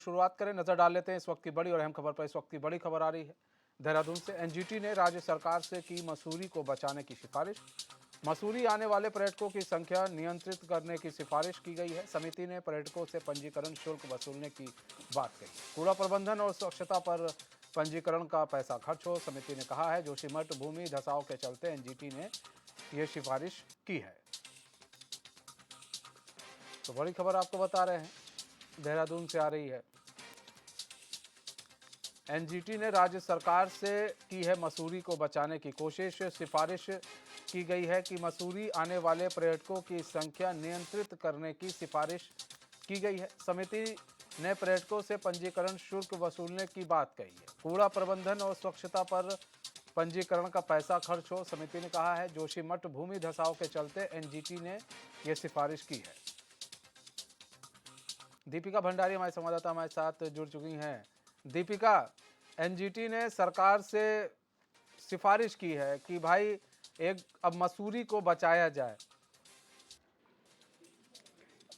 शुरुआत करें, नजर डाल लेते हैं इस वक्त की बड़ी और अहम खबर पर। इस वक्त की बड़ी खबर आ रही है देहरादून से। एनजीटी ने राज्य सरकार से की मसूरी को बचाने की सिफारिश। मसूरी आने वाले पर्यटकों की संख्या नियंत्रित करने की सिफारिश की गई है। समिति ने पर्यटकों से पंजीकरण शुल्क वसूलने की बात कही। कूड़ा प्रबंधन और स्वच्छता पर पंजीकरण का पैसा खर्च हो, समिति ने कहा है। जोशीमठ भूमि धसाव के चलते एनजीटी ने यह सिफारिश की है। तो बड़ी खबर आपको बता रहे हैं, देहरादून से आ रही है। एनजीटी ने राज्य सरकार से की है मसूरी को बचाने की कोशिश। सिफारिश की गई है कि मसूरी आने वाले पर्यटकों की संख्या नियंत्रित करने की सिफारिश की गई है। समिति ने पर्यटकों से पंजीकरण शुल्क वसूलने की बात कही है। कूड़ा प्रबंधन और स्वच्छता पर पंजीकरण का पैसा खर्च हो, समिति ने कहा है। जोशीमठ भूमि धसाव के चलते एनजीटी ने यह सिफारिश की है। दीपिका भंडारी हमारे संवाददाता हमारे साथ जुड़ चुकी हैं। दीपिका, एनजीटी ने सरकार से सिफारिश की है कि भाई एक अब मसूरी को बचाया जाए।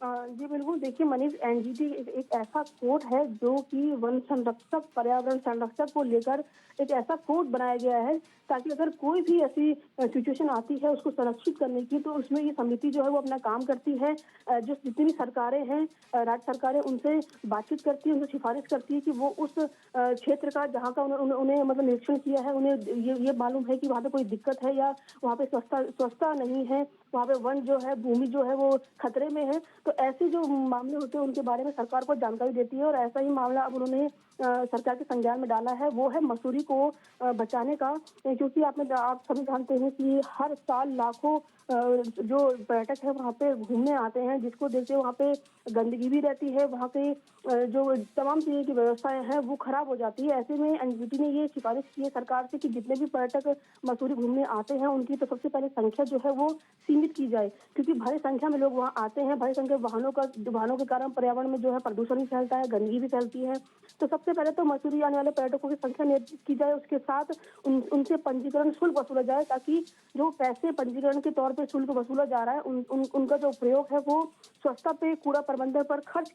जी बिल्कुल, देखिए मनीष, एनजीटी एक ऐसा कोड है जो कि वन संरक्षक, पर्यावरण संरक्षक को लेकर एक ऐसा कोड बनाया गया है ताकि अगर कोई भी ऐसी सिचुएशन आती है उसको संरक्षित करने की, तो उसमें ये समिति जो है वो अपना काम करती है। जो जितनी भी सरकारें हैं, राज्य सरकारें, उनसे बातचीत करती है, उनसे सिफारिश करती है कि वो उस क्षेत्र का जहाँ का उन्हें मतलब निरीक्षण किया है, उन्हें ये मालूम है कि वहाँ पे कोई दिक्कत है या वहाँ पे स्वच्छता नहीं है, वहाँ पे वन जो है, भूमि जो है वो खतरे में है। तो ऐसे जो मामले होते हैं उनके बारे में सरकार को जानकारी देती है, और ऐसा ही मामला अब उन्होंने सरकार के संज्ञान में डाला है, वो है मसूरी को बचाने का। क्योंकि आप सभी जानते हैं कि हर साल लाखों जो पर्यटक है वहाँ पे घूमने आते हैं, जिसको देखते वहाँ पे गंदगी भी रहती है, वहाँ पे जो तमाम चीज़ों की व्यवस्थाएं हैं वो खराब हो जाती है। ऐसे में एनजीटी ने ये सिफारिश की है सरकार से कि जितने भी पर्यटक मसूरी घूमने आते हैं उनकी तो सबसे पहले संख्या जो है वो सीमित की जाए, क्योंकि भारी संख्या में लोग वहाँ आते हैं। भारी संख्या वाहनों के कारण पर्यावरण में जो है प्रदूषण भी फैलता है, गंदगी भी फैलती है। तो सबसे पहले तो मसूरी आने वाले पर्यटकों की संख्या नियंत्रित की जाए, उसके साथ उनसे पंजीकरण शुल्क वसूला जाए, ताकि जो पैसे पंजीकरण के तौर पे शुल्क वसूला जा रहा है उनका जो प्रयोग है वो स्वच्छता पे, कूड़ा प्रबंधन पर खर्च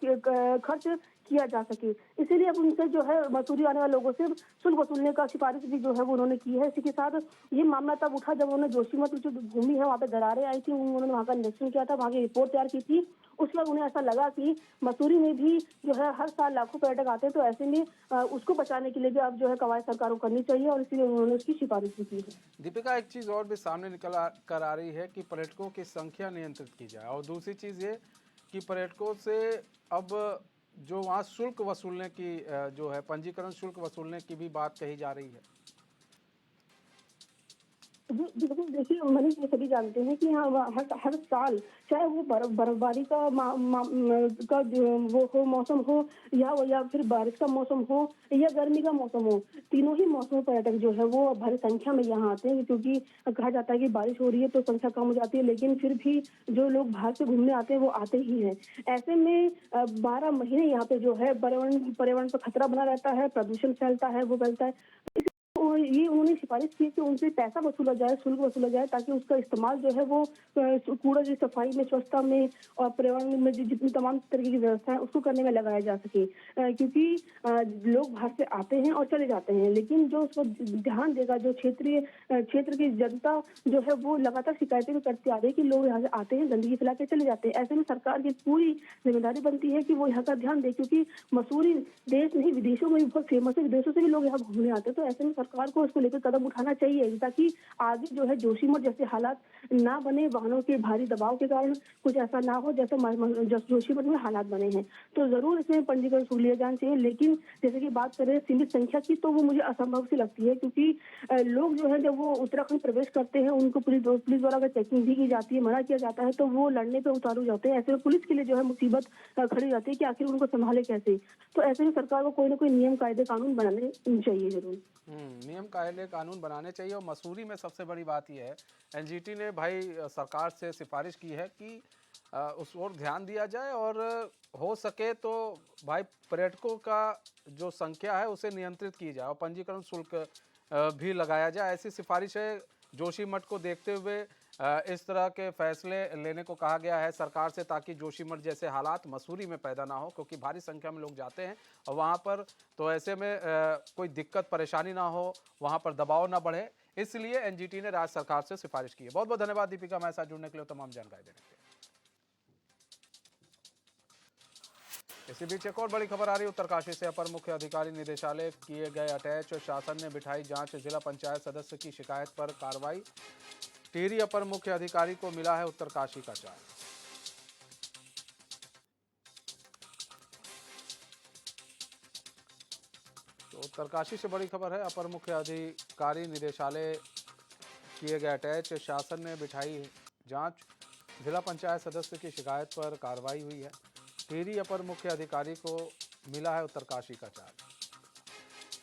किया जा सके। इसीलिए अब उनसे जो है मसूरी आने वाले लोगों से शुल्क वसूलने का सिफारिश भी जो है वो उन्होंने की है। इसी के साथ ये मामला तब उठा जब उन्होंने जोशीमठ जो भूमि है वहाँ पे दरारें आई थी, उन्होंने वहाँ का निरीक्षण किया था, वहाँ की रिपोर्ट तैयार की थी। उस वक्त उन्हें ऐसा लगा कि मसूरी में भी जो है हर साल लाखों पर्यटक आते हैं, तो ऐसे में उसको बचाने के लिए भी अब जो है कवायद सरकार को करनी चाहिए, और इसीलिए उन्होंने उसकी सिफारिश भी की है। दीपिका, एक चीज और भी सामने कर आ रही है कि पर्यटकों की संख्या नियंत्रित की जाए, और दूसरी चीज ये कि पर्यटकों से अब जो वहाँ शुल्क वसूलने की जो है पंजीकरण शुल्क वसूलने की भी बात कही जा रही है। जी, बिल्कुल, देखिए मनीष, ये सभी जानते हैं कि हाँ, हर साल, चाहे वो बर्फबारी का जो वो हो, मौसम हो, या फिर बारिश का मौसम हो या गर्मी का मौसम हो, तीनों ही मौसम पर्यटक जो है वो भारी संख्या में यहाँ आते हैं। क्योंकि कहा जाता है कि बारिश हो रही है तो संख्या कम हो जाती है, लेकिन फिर भी जो लोग बाहर से घूमने आते हैं वो आते ही हैं। ऐसे में 12 महीने यहाँ पे जो है पर्यावरण पर खतरा बना रहता है, प्रदूषण फैलता है, वो फैलता है। और ये उन्होंने सिफारिश की कि उनसे पैसा वसूला जाए, शुल्क वसूला जाए, ताकि उसका इस्तेमाल जो है वो कूड़ा की सफाई में, स्वच्छता में और पर्यावरण में जितनी तमाम तरीके की व्यवस्था है उसको करने में लगाया जा सके। क्योंकि लोग बाहर से आते हैं और चले जाते हैं, लेकिन जो उस पर ध्यान देगा, जो क्षेत्र की जनता जो है वो लगातार शिकायतें भी करती आ रही है कि लोग यहाँ से आते हैं, गंदगी फैला के चले जाते हैं। ऐसे में सरकार की पूरी जिम्मेदारी बनती है कि वो यहाँ का ध्यान दे, क्योंकि मसूरी देश नहीं विदेशों में भी बहुत फेमस है, विदेशों से भी लोग यहाँ घूमने आते हैं। तो ऐसे में सरकार को इसको लेकर कदम उठाना चाहिए, ताकि आगे जो है जोशीमठ जैसे हालात ना बने, वाहनों के भारी दबाव के कारण कुछ ऐसा ना हो जैसे जोशीमठ में हालात बने हैं। तो जरूर इसमें पंजीकरण शुल्क लिया जाना चाहिए, लेकिन जैसे कि बात करें सीमित संख्या की, तो वो मुझे असंभव सी लगती है। क्योंकि लोग जो है जब वो उत्तराखंड प्रवेश करते हैं उनको पुलिस द्वारा अगर चेकिंग भी की जाती है, मना किया जाता है, तो वो लड़ने पे उतारू जाते हैं। ऐसे में पुलिस के लिए जो है मुसीबत खड़ी हो जाती है कि आखिर उनको संभाले कैसे। तो ऐसे में सरकार को कोई ना कोई नियम, कायदे, कानून बनाने चाहिए जरूर। नियम कायदे कानून बनाने चाहिए। और मसूरी में सबसे बड़ी बात यह है, एनजीटी ने भाई सरकार से सिफारिश की है कि उस ओर ध्यान दिया जाए, और हो सके तो भाई पर्यटकों का जो संख्या है उसे नियंत्रित की जाए और पंजीकरण शुल्क भी लगाया जाए। ऐसी सिफारिश है जोशीमठ को देखते हुए इस तरह के फैसले लेने को कहा गया है सरकार से, ताकि जोशीमठ जैसे हालात मसूरी में पैदा ना हो, क्योंकि भारी संख्या में लोग जाते हैं और वहाँ पर तो ऐसे में कोई दिक्कत परेशानी ना हो, वहाँ पर दबाव ना बढ़े, इसलिए एनजीटी ने राज्य सरकार से सिफारिश की है। बहुत बहुत धन्यवाद दीपिका, हमारे साथ जुड़ने के लिए, तमाम जानकारी देने के लिए। इसी बीच एक और बड़ी खबर आ रही है उत्तरकाशी से। अपर मुख्य अधिकारी निदेशालय किए गए अटैच, शासन ने बिठाई जांच, जिला पंचायत सदस्य की शिकायत पर कार्रवाई। टिहरी अपर मुख्य अधिकारी को मिला है उत्तरकाशी का चार्ज। तो उत्तरकाशी से बड़ी खबर है। अपर मुख्य अधिकारी निदेशालय किए गए अटैच, शासन ने बिठाई जांच, जिला पंचायत सदस्य की शिकायत पर कार्रवाई हुई है। टिहरी अपर मुख्य अधिकारी को मिला है उत्तरकाशी का चार्ज।